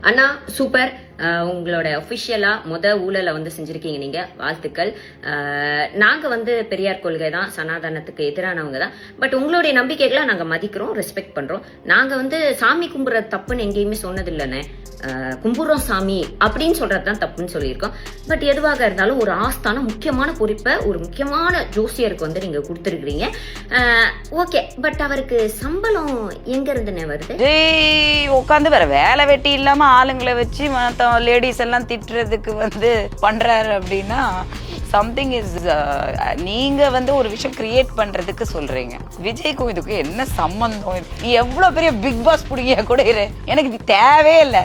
அண்ணா super. உங்களோட அஃபிஷியலாக ஊழலை செஞ்சுருக்கீங்க நீங்கள், வாழ்த்துக்கள். நாங்கள் பெரியார் கொள்கை தான், சனாதனத்துக்கு எதிரானவங்க தான். பட் உங்களுடைய நம்பிக்கைகளை நாங்கள் மதிக்கிறோம், ரெஸ்பெக்ட் பண்ணுறோம். நாங்கள் சாமி கும்பிட்றது தப்புன்னு எங்கேயுமே சொன்னதில்லைண்ணே. கும்புறோம் சாமி அப்படின்னு சொல்கிறது தான் தப்புன்னு சொல்லியிருக்கோம். பட் எதுவாக இருந்தாலும் ஒரு ஆஸ்தான முக்கியமான பொறுப்பை ஒரு முக்கியமான ஜோசியருக்கு நீங்கள் கொடுத்துருக்குறீங்க. ஓகே, பட் அவருக்கு சம்பளம் எங்கேருந்துண்ணே வருது? உட்காந்து வேற வேலை வெட்டி இல்லாமல் ஆளுங்களை வச்சு மற்ற லேடிஸ் எல்லாம் திட்டுறதுக்கு பண்றாரு அப்படின்னா சம்திங் இஸ் நீங்க ஒரு விஷயம் கிரியேட் பண்றதுக்கு சொல்றீங்க. விஜய்க்கும் இதுக்கு என்ன சம்பந்தம்? எவ்வளவு பெரிய பிக் பாஸ் புடிங்க கூட எனக்கு இது தேவையே இல்லை.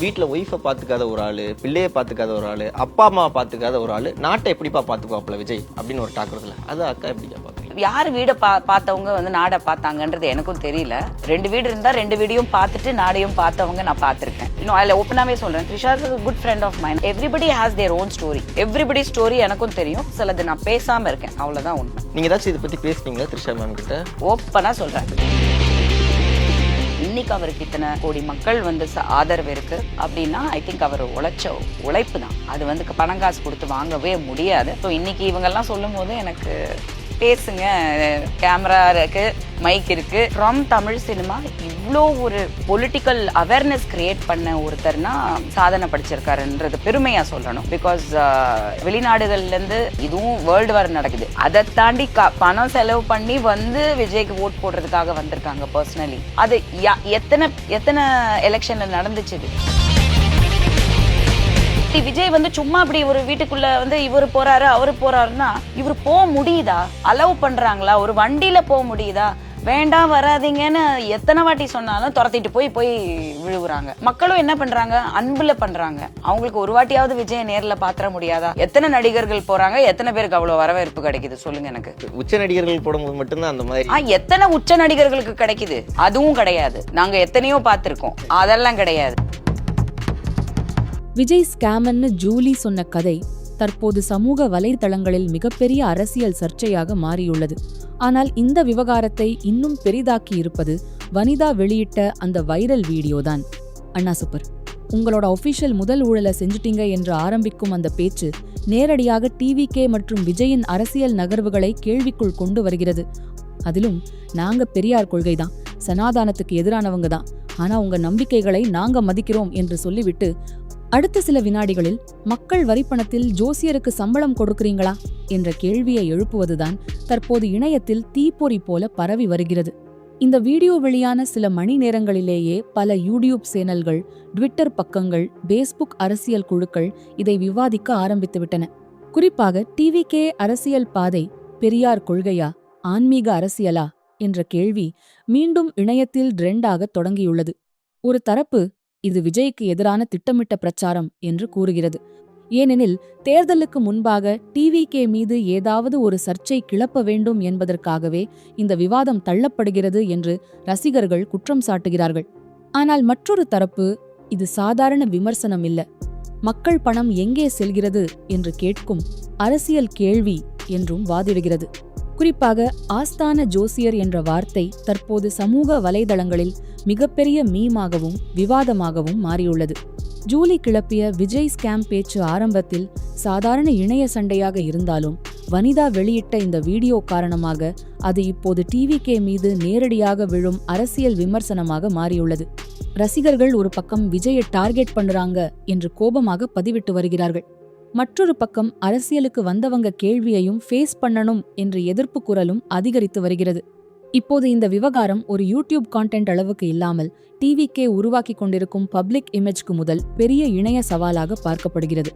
வீட்டில் ஒய்ஃபை பார்த்துக்காத ஒரு ஆள், பிள்ளையை பார்த்துக்காத ஒரு ஆள், அப்பா அம்மாவை பார்த்துக்காத ஒரு ஆள் நாட்டை எப்படிப்பா பார்த்துக்குவாப்புல விஜய் அப்படின்னு ஒரு டாக்குறதுல அது அக்கா எப்படிக்கா பார்க்குறீங்க? யார் வீடை பார்த்தவங்க நாடை பார்த்தாங்கன்றது எனக்கும் தெரியல. 2 வீடு இருந்தா 2 வீடையும் பார்த்துட்டு நாடையும் பார்த்தவங்க நான் பார்த்துருக்கேன். இன்னும் அதில் ஓப்பனாகவே சொல்றேன், Trisha is a good friend of mine. Everybody has their own story. Everybody story எனக்கும் தெரியும். சிலது நான் பேசாம இருக்கேன், அவ்வளவுதான் உண்மை. நீங்க ஏதாச்சும் இதை பத்தி பேசுனீங்களா த்ரிஷா மேம் கிட்ட? ஓப்பனா சொல்றேன். இன்னைக்கு அவருக்கு இத்தனை கோடி மக்கள் ஆதரவு இருக்கு அப்படின்னா ஐ திங்க் அவர் உழைப்பு தான். அது பணம் காசு கொடுத்து வாங்கவே முடியாது. ஸோ இன்னைக்கு இவங்கெல்லாம் சொல்லும் போது எனக்கு பேசுங்க, கேமரா இருக்கு, மைக் இருக்கு. ஃப்ரம் தமிழ் சினிமா இவ்வளோ ஒரு பொலிட்டிக்கல் அவேர்னஸ் கிரியேட் பண்ண ஒருத்தர்னா சாதனை படிச்சிருக்காருன்றது பெருமையா சொல்லணும். பிகாஸ் வெளிநாடுகள்லேருந்து இதுவும் வேர்ல்டு வார் நடக்குது, அதை தாண்டி பணம் செலவு பண்ணி விஜய்க்கு ஓட் போடுறதுக்காக வந்திருக்காங்க பர்சனலி. அது எத்தனை எலெக்ஷன்ல நடந்துச்சு? விஜய் சும்மா அப்படி ஒரு வீட்டுக்குள்ள இவரு போறாரு அவரு போறாருன்னா இவரு போக முடியுதா? அலோவ் பண்றாங்களா? ஒரு வண்டியில போக முடியுதா? வேண்டாம் வராதிங்கன்னு எத்தனை வாட்டி சொன்னாலும் துரத்திட்டு போய் விழுவுறாங்க. மக்களும் என்ன பண்றாங்க? அன்புல பண்றாங்க. அவங்களுக்கு ஒரு வாட்டியாவது விஜய நேர்ல பாத்திர முடியாதா? எத்தனை நடிகர்கள் போறாங்க, எத்தனை பேருக்கு அவ்வளவு வரவேற்பு கிடைக்குது சொல்லுங்க எனக்கு. உச்ச நடிகர்கள் போடும்போது மட்டும்தான் அந்த மாதிரி. எத்தனை உச்ச நடிகர்களுக்கு கிடைக்குது? அதுவும் கிடையாது. நாங்க எத்தனையோ பார்த்திருக்கோம், அதெல்லாம் கிடையாது. விஜய் ஸ்கேமன்னு ஜூலி சொன்ன கதை தற்போது சமூக வலைதளங்களில் மிகப்பெரிய அரசியல் சர்ச்சையாக மாறியுள்ளது. ஆனால் இந்த விவகாரத்தை இன்னும் பெரிதாக்கி இருப்பது வனிதா வெளியிட்ட அந்த வைரல் வீடியோதான். அண்ணா சூப்பர், உங்களோட ஒபிஷியல் முதல் ஊழலை செஞ்சுட்டீங்க என்று ஆரம்பிக்கும் அந்த பேச்சு நேரடியாக டிவிகே மற்றும் விஜயின் அரசியல் நகர்வுகளை கேள்விக்குள் கொண்டு வருகிறது. அதிலும் நாங்க பெரியார் கொள்கைதான், சனாதானத்துக்கு எதிரானவங்க தான், ஆனா உங்க நம்பிக்கைகளை நாங்க மதிக்கிறோம் என்று சொல்லிவிட்டு அடுத்த சில வினாடிகளில் மக்கள் வரிப்பணத்தில் ஜோசியருக்கு சம்பளம் கொடுக்கிறீங்களா என்ற கேள்வியை எழுப்புவதுதான் தற்போது இணையத்தில் தீப்பொறி போல பரவி வருகிறது. இந்த வீடியோ வெளியான சில மணி நேரங்களிலேயே பல யூடியூப் சேனல்கள், ட்விட்டர் பக்கங்கள், பேஸ்புக் அரசியல் குழுக்கள் இதை விவாதிக்க ஆரம்பித்துவிட்டன. குறிப்பாக டிவிகே அரசியல் பாதை பெரியார் கொள்கையா, ஆன்மீக அரசியலா என்ற கேள்வி மீண்டும் இணையத்தில் ட்ரெண்டாக தொடங்கியுள்ளது. ஒரு தரப்பு இது விஜய்க்கு எதிரான திட்டமிட்ட பிரச்சாரம் என்று கூறுகிறது. ஏனெனில் தேர்தலுக்கு முன்பாக டிவிகே மீது ஏதாவது ஒரு சர்ச்சை கிளப்ப வேண்டும் என்பதற்காகவே இந்த விவாதம் தள்ளப்படுகிறது என்று ரசிகர்கள் குற்றம் சாட்டுகிறார்கள். ஆனால் மற்றொரு தரப்பு இது சாதாரண விமர்சனம் இல்ல, மக்கள் பணம் எங்கே செல்கிறது என்று கேட்கும் அரசியல் கேள்வி என்றும் வாதிடுகிறது. குறிப்பாக ஆஸ்தான ஜோசியர் என்ற வார்த்தை தற்போது சமூக வலைதளங்களில் மிகப்பெரிய மீமாகவும் விவாதமாகவும் மாறியுள்ளது. ஜூலி கிளப்பிய விஜய் ஸ்கேம் பேச்சு ஆரம்பத்தில் சாதாரண இணைய சண்டையாக இருந்தாலும் வனிதா வெளியிட்ட இந்த வீடியோ காரணமாக அது இப்போது டிவிகே மீது நேரடியாக விழும் அரசியல் விமர்சனமாக மாறியுள்ளது. ரசிகர்கள் ஒரு பக்கம் விஜயை டார்கெட் பண்றாங்க என்று கோபமாக பதிவிட்டு வருகிறார்கள். மற்றொரு பக்கம் அரசியலுக்கு வந்தவங்க கேள்வியையும் ஃபேஸ் பண்ணணும் என்று எதிர்ப்பு குரலும் அதிகரித்து வருகிறது. இப்போது இந்த விவகாரம் ஒரு யூடியூப் கான்டென்ட் அளவுக்கு இல்லாமல் டிவிகே உருவாக்கி கொண்டிருக்கும் பப்ளிக் இமேஜ்க்கு முதல் பெரிய இணைய சவாலாக பார்க்கப்படுகிறது.